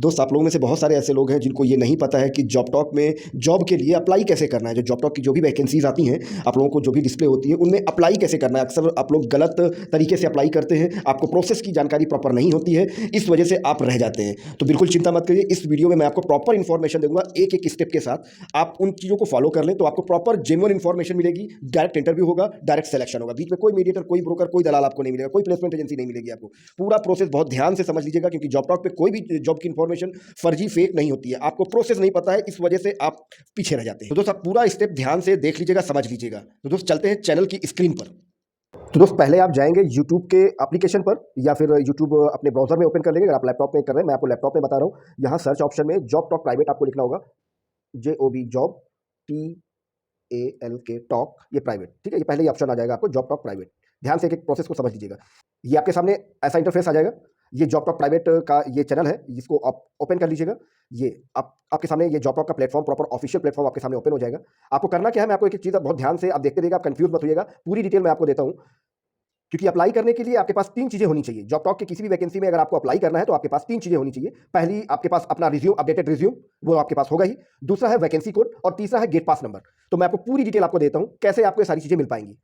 दोस्त, आप लोगों में से बहुत सारे ऐसे लोग हैं जिनको ये नहीं पता है कि जॉब टॉक में जॉब के लिए अप्लाई कैसे करना है। जो जॉब टॉक की जो भी वैकेंसीज आती हैं, आप लोगों को जो भी डिस्प्ले होती है, उनमें अप्लाई कैसे करना है। अक्सर आप लोग गलत तरीके से अप्लाई करते हैं, आपको प्रोसेस की जानकारी प्रॉपर नहीं होती है, इस वजह से आप रह जाते हैं। तो बिल्कुल चिंता मत करिए, इस वीडियो में मैं आपको प्रॉपर इन्फॉर्मेशन दूंगा, एक एक स्टेप के साथ। आप उन चीज़ों को फॉलो कर लें तो आपको प्रॉपर जेन्युइन इन्फॉर्मेशन मिलेगी। डायरेक्ट इंटरव्यू होगा, डायरेक्ट सिलेक्शन होगा, बीच में कोई मीडिएटर, कोई ब्रोकर, कोई दलाल आपको नहीं मिलेगा, कोई प्लेसमेंट एजेंसी नहीं मिलेगी आपको। पूरा प्रोसेस बहुत ध्यान से समझ लीजिएगा, क्योंकि जॉब टॉक पे कोई भी जॉब की इन्फॉर्मेशन फर्जी फेक नहीं होती है। आपको प्रोसेस नहीं पता है, इस वजह से आप पीछे रह जाते हैं। तो दोस्त, आप पूरा स्टेप ध्यान से देख लीजिएगा, समझ लीजिएगा। तो दोस्त, चलते हैं चैनल की स्क्रीन पर। तो दोस्त, पहले आप जाएंगे यूट्यूब के एप्लीकेशन पर, या फिर यूट्यूब अपने ब्राउजर में ओपन कर लेंगे। अगर आप लैपटॉप में कर रहे हैं, मैं आपको लैपटॉप में बता रहा हूँ। यहाँ सर्च ऑप्शन में जॉब टॉक प्राइवेट आपको लिखना होगा, JOB जॉब TALK टॉक, ये प्राइवेट, ठीक है। ये पहले ही ऑप्शन आ जाएगा आपको, जॉब टॉक प्राइवेट। ध्यान से एक एक प्रोसेस को समझ लीजिएगा। ये आपके सामने ऐसा इंटरफेस आ जाएगा। ये जॉब टॉक प्राइवेट का ये चैनल है, जिसको आप ओपन कर लीजिएगा। ये आपके सामने ये जॉब टॉक का प्लेटफॉर्म, प्रॉपर ऑफिशियल प्लेटफॉर्म आपके सामने ओपन हो जाएगा। आपको करना क्या है, मैं आपको एक एक चीज़ बहुत ध्यान से आप देखते रहिएगा, आप कंफ्यूज मत होइएगा। पूरी डिटेल मैं आपको देता हूँ, क्योंकि अप्लाई करने के लिए आपके पास 3 चीज़ें होनी चाहिए। जॉब टॉक की किसी भी वैकेंसी में अगर आपको अप्लाई करना है तो आपके पास 3 चीज़ें होनी चाहिए। पहली, आपके पास अपना रिज्यूम, अपडेटेड रिज्यूम, वो आपके पास होगा ही। दूसरा है वैकेंसी कोड, और तीसरा है गेट पास नंबर। तो मैं आपको पूरी डिटेल आपको देता हूँ, कैसे आपको ये सारी चीज़ें मिल पाएंगी।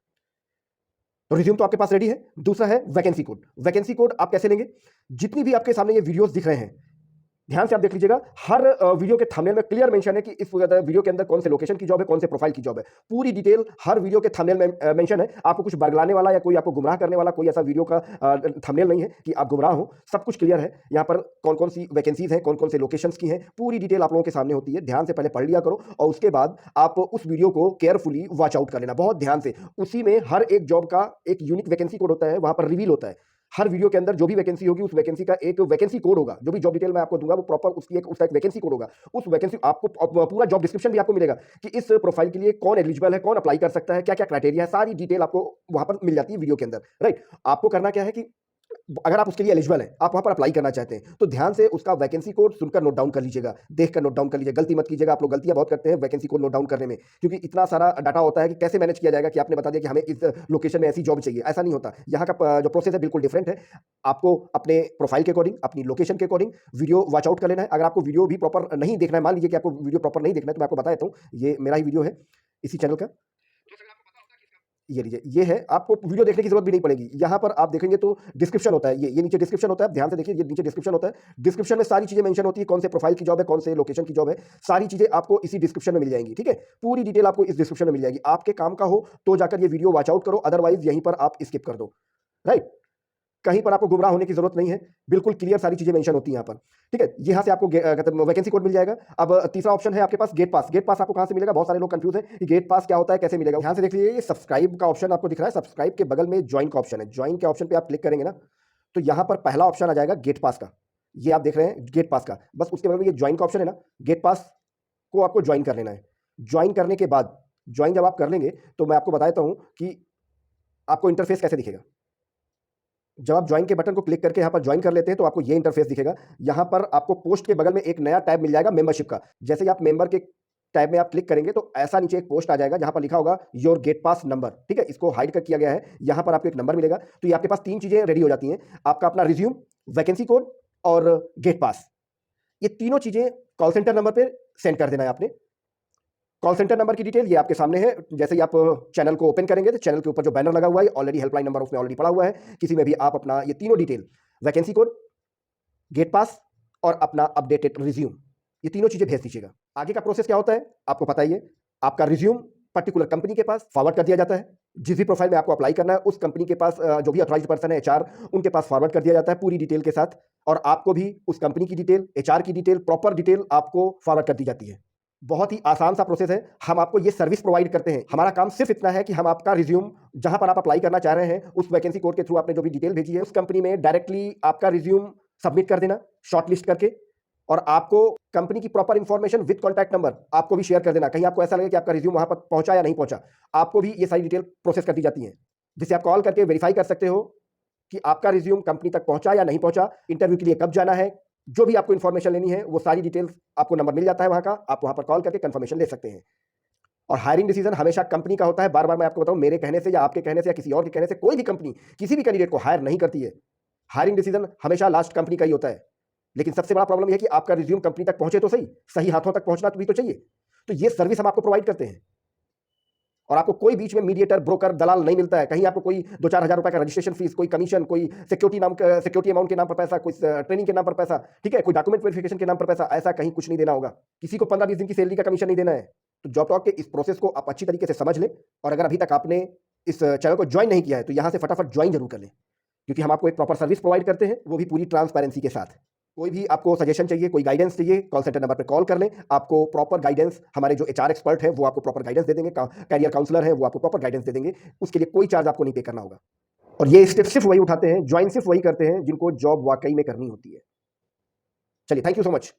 तो रिज्यूम तो आपके पास रेडी है। दूसरा है वैकेंसी कोड। वैकेंसी कोड आप कैसे लेंगे? जितनी भी आपके सामने ये वीडियोस दिख रहे हैं, ध्यान से आप देख लीजिएगा। हर वीडियो के थंबनेल में क्लियर मेंशन है कि इस वीडियो के अंदर कौन से लोकेशन की जॉब है, कौन से प्रोफाइल की जॉब है। पूरी डिटेल हर वीडियो के थंबनेल में मेंशन है। आपको कुछ बरगलाने वाला या कोई आपको गुमराह करने वाला कोई ऐसा वीडियो का थंबनेल नहीं है कि आप गुमराह हो। सब कुछ क्लियर है। यहाँ पर कौन कौन सी वैकेंसीज हैं, कौन कौन से लोकेशंस की हैं, पूरी डिटेल आप लोगों के सामने होती है। ध्यान से पहले पढ़ लिया करो, और उसके बाद आप उस वीडियो को केयरफुली वॉच आउट कर लेना, बहुत ध्यान से। उसी में हर एक जॉब का एक यूनिक वैकेंसी कोड होता है, वहां पर रिवील होता है। हर वीडियो के अंदर जो भी वैकेंसी होगी, उस वैकेंसी का एक वैकेंसी कोड होगा। जो भी जॉब डिटेल मैं आपको दूंगा, वो प्रॉपर उसका एक वैकेंसी कोड होगा। उस वैकेंसी आपको पूरा जॉब डिस्क्रिप्शन भी आपको मिलेगा कि इस प्रोफाइल के लिए कौन एलिजिबल है, कौन अप्लाई कर सकता है, क्या क्या क्राइटेरिया है, सारी डिटेल आपको वहां पर मिल जाती है वीडियो के अंदर। राइट। आपको करना क्या है कि अगर आप उसके लिए एलिजिबल हैं, आप वहां पर अप्लाई करना चाहते हैं, तो ध्यान से उसका वैकेंसी कोड सुनकर नोट डाउन कर लीजिएगा, देखकर नोट डाउन कर लीजिएगा। गलती मत कीजिएगा। आप लोग गलतियां बहुत करते हैं वैकेंसी कोड नोट डाउन करने में, क्योंकि इतना सारा डाटा होता है कि कैसे मैनेज किया जाएगा कि आपने बता दिया कि हमें इस लोकेशन में ऐसी जॉब चाहिए। ऐसा नहीं होता। यहाँ का जो प्रोसेस है बिल्कुल डिफरेंट है। आपको अपने प्रोफाइल के अकॉर्डिंग, अपनी लोकेशन के अकॉर्डिंग वीडियो वॉच आउट कर लेना है। अगर आपको वीडियो भी प्रॉपर नहीं देखना है, मान लीजिए कि आपको वीडियो प्रॉपर नहीं देखना है, तो मैं आपको बता देता हूँ। ये मेरा ही वीडियो है, इसी चैनल का। ये लीजिए, ये है। आपको वीडियो देखने की जरूरत भी नहीं पड़ेगी। यहाँ पर आप देखेंगे तो डिस्क्रिप्शन होता है। ये नीचे डिस्क्रिप्शन होता है, आप ध्यान से देखिए। ये नीचे डिस्क्रिप्शन होता है। डिस्क्रिप्शन में सारी चीजें मेंशन होती है, कौन से प्रोफाइल की जॉब है, कौन से लोकेशन की जॉब है। सारी चीजें आपको इसी डिस्क्रिप्शन में मिल जाएंगी, ठीक है। पूरी डिटेल आपको इस डिस्क्रिप्शन में मिल जाएगी। आपके काम का हो तो जाकर ये वीडियो वॉच आउट करो, अदरवाइज यहीं पर आप स्किप कर दो। राइट। कहीं पर आपको गुमराह होने की जरूरत नहीं है। बिल्कुल क्लियर सारी चीजें मेंशन होती हैं यहाँ पर, ठीक है। यहाँ से आपको वैकेंसी कोड मिल जाएगा। अब तीसरा ऑप्शन है आपके पास गेट पास। गेट पास आपको कहाँ से मिलेगा? बहुत सारे लोग कंफ्यूज हैं कि गेट पास क्या होता है, कैसे मिलेगा। यहाँ से देख लीजिए, ये सब्सक्राइब का ऑप्शन आपको दिख रहा है। सब्सक्राइब के बगल में ज्वाइन का ऑप्शन है। ज्वाइन के ऑप्शन पे आप क्लिक करेंगे ना, तो यहाँ पर पहला ऑप्शन आ जाएगा गेट पास का। ये आप देख रहे हैं गेट पास का, बस उसके बगल में ये ज्वाइन का ऑप्शन है ना, गेट पास को आपको ज्वाइन कर लेना है। ज्वाइन करने के बाद, ज्वाइन जब आप कर लेंगे, तो मैं आपको बता देता हूँ कि आपको इंटरफेस कैसे दिखेगा। जब आप ज्वाइन के बटन को क्लिक करके यहाँ पर ज्वाइन कर लेते हैं, तो आपको ये इंटरफेस दिखेगा। यहाँ पर आपको पोस्ट के बगल में एक नया टैब मिल जाएगा, मेंबरशिप का। जैसे ही आप मेंबर के टैब में आप क्लिक करेंगे, तो ऐसा नीचे एक पोस्ट आ जाएगा जहाँ पर लिखा होगा योर गेट पास नंबर, ठीक है। इसको हाइड कर किया गया है। यहाँ पर आपको एक नंबर मिलेगा। तो ये आपके पास 3 चीजें रेडी हो जाती हैं, आपका अपना रिज्यूम, वैकेंसी कोड और गेट पास। ये तीनों चीजें कॉल सेंटर नंबर पर सेंड कर देना है आपने। कॉल सेंटर नंबर की डिटेल ये आपके सामने है। जैसे ही आप चैनल को ओपन करेंगे, तो चैनल के ऊपर जो बैनर लगा हुआ है, ऑलरेडी हेल्पलाइन नंबर उसमें ऑलरेडी पड़ा हुआ है। किसी में भी आप अपना ये तीनों डिटेल, वैकेंसी कोड, गेट पास और अपना अपडेटेड रिज्यूम, ये तीनों चीजें भेज दीजिएगा। आगे का प्रोसेस क्या होता है आपको पता ही है। आपका रिज्यूम पर्टिकुलर कंपनी के पास फॉरवर्ड कर दिया जाता है। जिस भी प्रोफाइल में आपको अप्लाई करना है, उस कंपनी के पास जो भी ऑथराइज्ड पर्सन है, HR, उनके पास फॉरवर्ड कर दिया जाता है पूरी डिटेल के साथ। और आपको भी उस कंपनी की डिटेल, HR की डिटेल, प्रॉपर डिटेल आपको फॉरवर्ड कर दी जाती है। बहुत ही आसान सा प्रोसेस है। हम आपको ये सर्विस प्रोवाइड करते हैं। हमारा काम सिर्फ इतना है कि हम आपका रिज्यूम, जहां पर आप अप्लाई करना चाह रहे हैं, उस वैकेंसी कोड के थ्रू आपने जो भी डिटेल भेजी है, उस कंपनी में डायरेक्टली आपका रिज्यूम सबमिट कर देना, शॉर्टलिस्ट करके। और आपको कंपनी की proper information with contact number आपको भी शेयर कर देना। कहीं आपको ऐसा लगे कि आपका रिज्यूम वहां पर पहुंचा या नहीं पहुंचा, आपको भी ये सारी डिटेल प्रोसेस कर दी जाती है, जिसे आप कॉल करके वेरीफाई कर सकते हो कि आपका रिज्यूम कंपनी तक पहुंचा या नहीं पहुंचा, इंटरव्यू के लिए कब जाना है। जो भी आपको इन्फॉर्मेशन लेनी है, वो सारी डिटेल्स आपको नंबर मिल जाता है वहां का। आप वहां पर कॉल करके कंफर्मेशन ले सकते हैं। और हायरिंग डिसीजन हमेशा कंपनी का होता है। बार बार मैं आपको बताऊं, मेरे कहने से या आपके कहने से या किसी और के कहने से कोई भी कंपनी किसी भी कैंडिडेट को हायर नहीं करती है। हायरिंग डिसीजन हमेशा लास्ट कंपनी का ही होता है। लेकिन सबसे बड़ा प्रॉब्लम यह है कि आपका रिज्यूम कंपनी तक पहुंचे तो सही, सही हाथों तक पहुंचना भी तो चाहिए। तो ये सर्विस हम आपको प्रोवाइड करते हैं और आपको कोई बीच में मीडिएटर, ब्रोकर, दलाल नहीं मिलता है। कहीं आपको कोई 2-4 हज़ार रुपए का रजिस्ट्रेशन फीस, कोई कमीशन, कोई सिक्योरिटी अमाउंट के नाम पर पैसा, कोई ट्रेनिंग के नाम पर पैसा, ठीक है, कोई डॉक्यूमेंट वेरिफिकेशन के नाम पर पैसा, ऐसा कहीं कुछ नहीं देना होगा। किसी को 15-20 दिन की सैलरी का कमीशन नहीं देना है। तो जॉब टॉक के इस प्रोसेस को आप अच्छी तरीके से समझ लें और अगर अभी तक आपने इस चैनल को ज्वाइन नहीं किया है तो यहाँ से फटाफट ज्वाइन जरूर कर लें, क्योंकि हम आपको एक प्रॉपर सर्विस प्रोवाइड करते हैं, वो भी पूरी ट्रांसपेरेंसी के साथ। कोई भी आपको सजेशन चाहिए, कोई गाइडेंस चाहिए, कॉल सेंटर नंबर पे कॉल कर लें। आपको प्रॉपर गाइडेंस, हमारे जो एचआर एक्सपर्ट हैं वो आपको प्रॉपर गाइडेंस दे देंगे, कैरियर काउंसलर हैं वो आपको प्रॉपर गाइडेंस दे देंगे। उसके लिए कोई चार्ज आपको नहीं पे करना होगा। और ये स्टेप सिर्फ वही उठाते हैं, ज्वाइन सिर्फ वही करते हैं जिनको जॉब वाकई में करनी होती है। चलिए, थैंक यू सो मच।